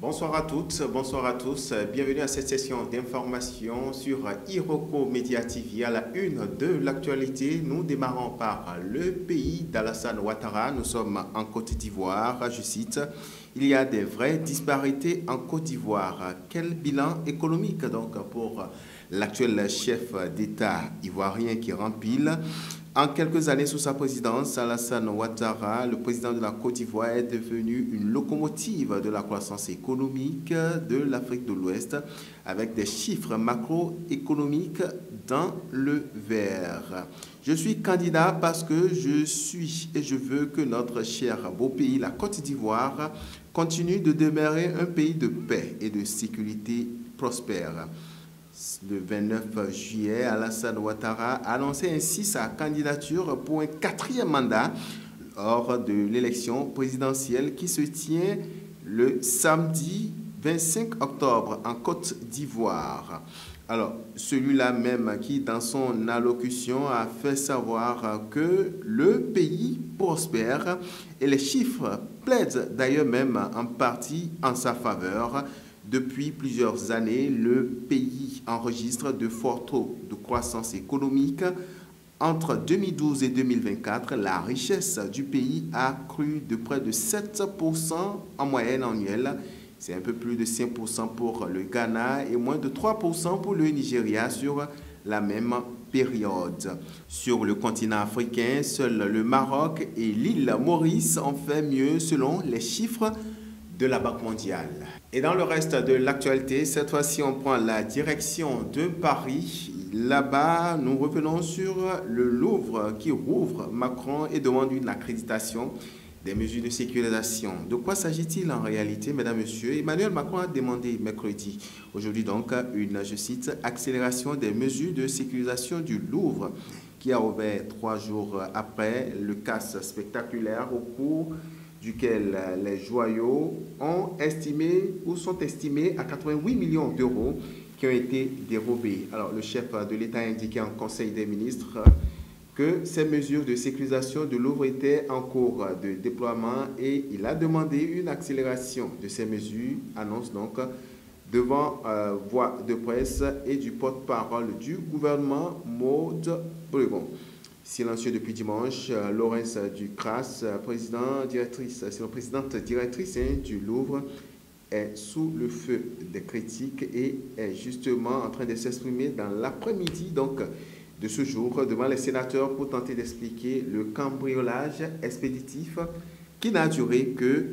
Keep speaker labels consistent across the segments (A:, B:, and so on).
A: Bonsoir à toutes, bonsoir à tous. Bienvenue à cette session d'information sur Iroko Média TV. À la une de l'actualité, nous démarrons par le pays d'Alassane Ouattara. Nous sommes en Côte d'Ivoire. Je cite, il y a des vraies disparités en Côte d'Ivoire. Quel bilan économique donc pour l'actuel chef d'État ivoirien qui rempile? En quelques années sous sa présidence, Alassane Ouattara, le président de la Côte d'Ivoire, est devenu une locomotive de la croissance économique de l'Afrique de l'Ouest avec des chiffres macroéconomiques dans le vert. Je suis candidat parce que je suis et je veux que notre cher beau pays, la Côte d'Ivoire, continue de demeurer un pays de paix et de sécurité prospère. Le 29 juillet, Alassane Ouattara a annoncé ainsi sa candidature pour un 4e mandat lors de l'élection présidentielle qui se tient le samedi 25 octobre en Côte d'Ivoire. Alors, celui-là même qui, dans son allocution, a fait savoir que le pays prospère et les chiffres plaident d'ailleurs même en partie en sa faveur. Depuis plusieurs années, le pays enregistre de forts taux de croissance économique. Entre 2012 et 2024, la richesse du pays a crû de près de 7% en moyenne annuelle. C'est un peu plus de 5% pour le Ghana et moins de 3% pour le Nigeria sur la même période. Sur le continent africain, seuls le Maroc et l'île Maurice ont fait mieux selon les chiffres de la Banque mondiale. Et dans le reste de l'actualité, cette fois-ci, on prend la direction de Paris. Là-bas, nous revenons sur le Louvre qui rouvre. Macron et demande une accréditation des mesures de sécurisation. De quoi s'agit-il en réalité, mesdames, messieurs? Emmanuel Macron a demandé mercredi, aujourd'hui donc, une, je cite, accélération des mesures de sécurisation du Louvre qui a ouvert 3 jours après le casse spectaculaire au cours duquel les joyaux ont estimé ou sont estimés à 88 millions d'euros qui ont été dérobés. Alors, le chef de l'État a indiqué en Conseil des ministres que ces mesures de sécurisation de Louvre étaient en cours de déploiement et il a demandé une accélération de ces mesures, annonce donc devant voix de presse et du porte-parole du gouvernement, Maud Bregon. Silencieux depuis dimanche, Laurence Ducras, présidente directrice du Louvre, est sous le feu des critiques et est justement en train de s'exprimer dans l'après-midi donc de ce jour devant les sénateurs pour tenter d'expliquer le cambriolage expéditif qui n'a duré que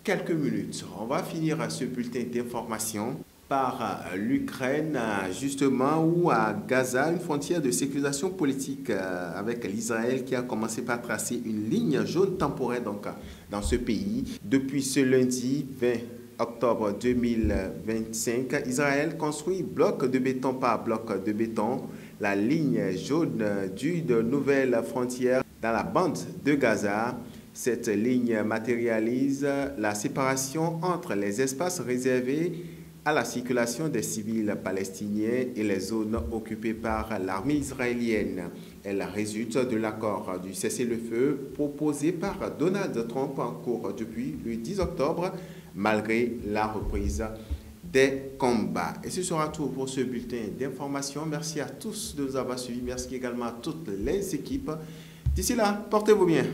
A: quelques minutes. On va finir ce bulletin d'information par l'Ukraine, justement, ou à Gaza, une frontière de sécurisation politique avec l'Israël qui a commencé par tracer une ligne jaune temporaire donc, dans ce pays. Depuis ce lundi 20 octobre 2025, Israël construit bloc de béton par bloc de béton la ligne jaune d'une nouvelle frontière dans la bande de Gaza. Cette ligne matérialise la séparation entre les espaces réservés à la circulation des civils palestiniens et les zones occupées par l'armée israélienne. Elle résulte de l'accord du cessez-le-feu proposé par Donald Trump en cours depuis le 10 octobre, malgré la reprise des combats. Et ce sera tout pour ce bulletin d'information. Merci à tous de nous avoir suivis. Merci également à toutes les équipes. D'ici là, portez-vous bien.